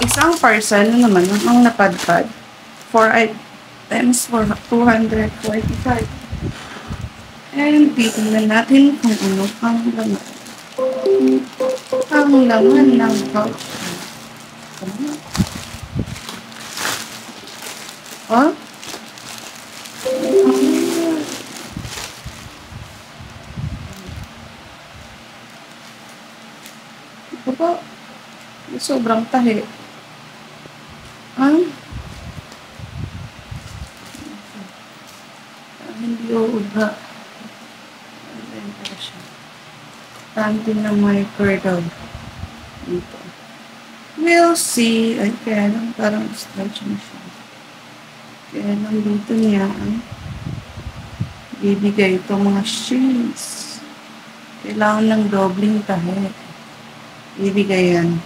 Isang parcel naman ang napadpad. 4 items for 245. And titignan natin kung ano ang laman. Ang laman ng pouch. Oh? Ito po. Sobrang tahi. Hindi uubra. Ayan pala siya. Tantin na may curdle. Dito. We'll see. Ay, kaya lang parang stretch na siya. Kaya lang dito niya bibigay itong mga shades. Kailangan ng dobling tahi. Bibigay yan.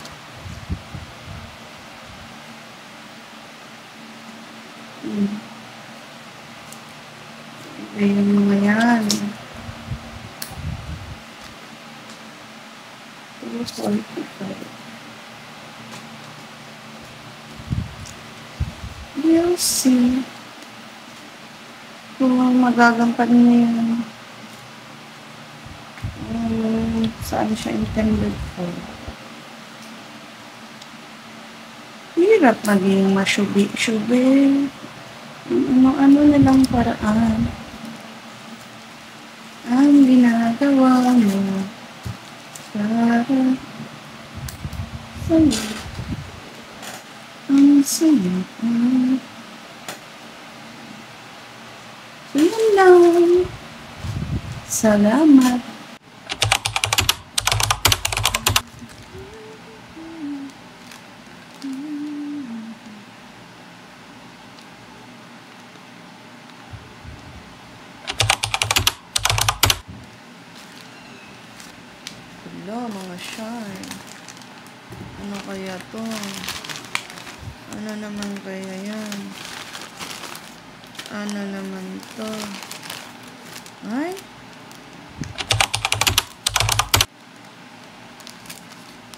Bibigay yung mga yan. 245. We'll see kung magagampan niya saan siya intended for. Hirap maging masyubi-syubi. Ano-ano nilang paraan ang ginagawa mo para sa'yo. Ang sa'yo. So, yun lang. Salamat. Hello, mga shine. Ano kaya to? Ano naman kaya yan? Ano naman to? Ay?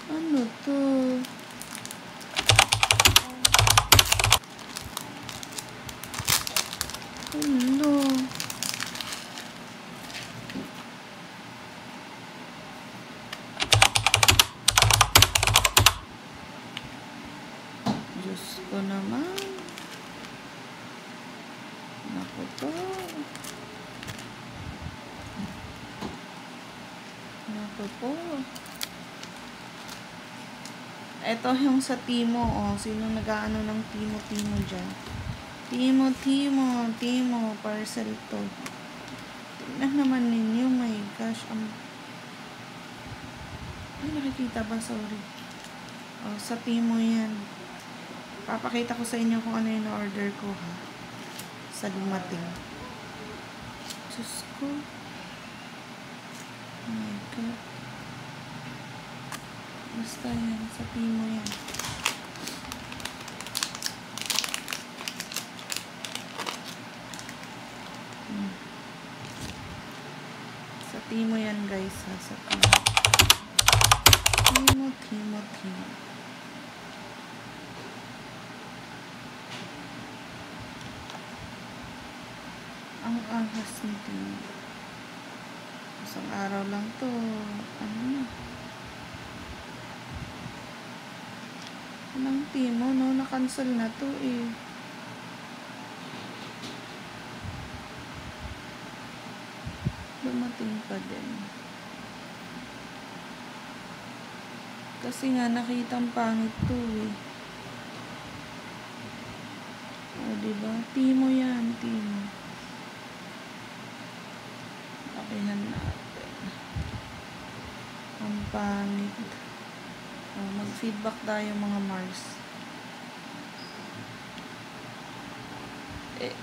Ano to? Hello. Diyos ko naman. Naku po. Naku po. Ito yung sa Timo. Oh. Sino nag-aano ng Timo dyan? Timo. Parcel to. Tingnan naman ninyo. My gosh. Ay, nakikita ba? Sorry. Oh, sa Timo yan. Papakita ko sa inyo kung ano yung order ko, ha? Sa dumating. Diyos ko. Oh my God. Basta yan. Sa Timo yan. Sa Timo yan, guys, ha? Sa Timo. Timo. Ang ahas nito. Isang araw lang to. Ano na? Walang Timo, no? Na-cancel na to, eh. Dumating pa din. Kasi nga, nakitang pangit to, eh. O, diba? Timo yan, Timo. Lakihan natin. Ang pangit. O, mag-feedback tayo, mga Mars.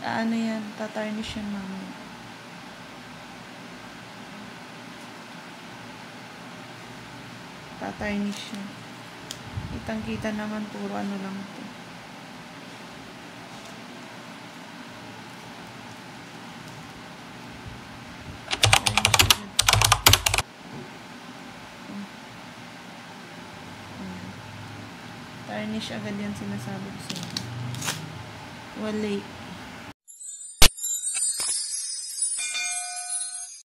Ano yan? Tatarnish yan, mama. Tatarnish yan. Kitang-kita naman, puro ano lang ito. Tarnish agad yan sinasabi ko sa'yo. Wala.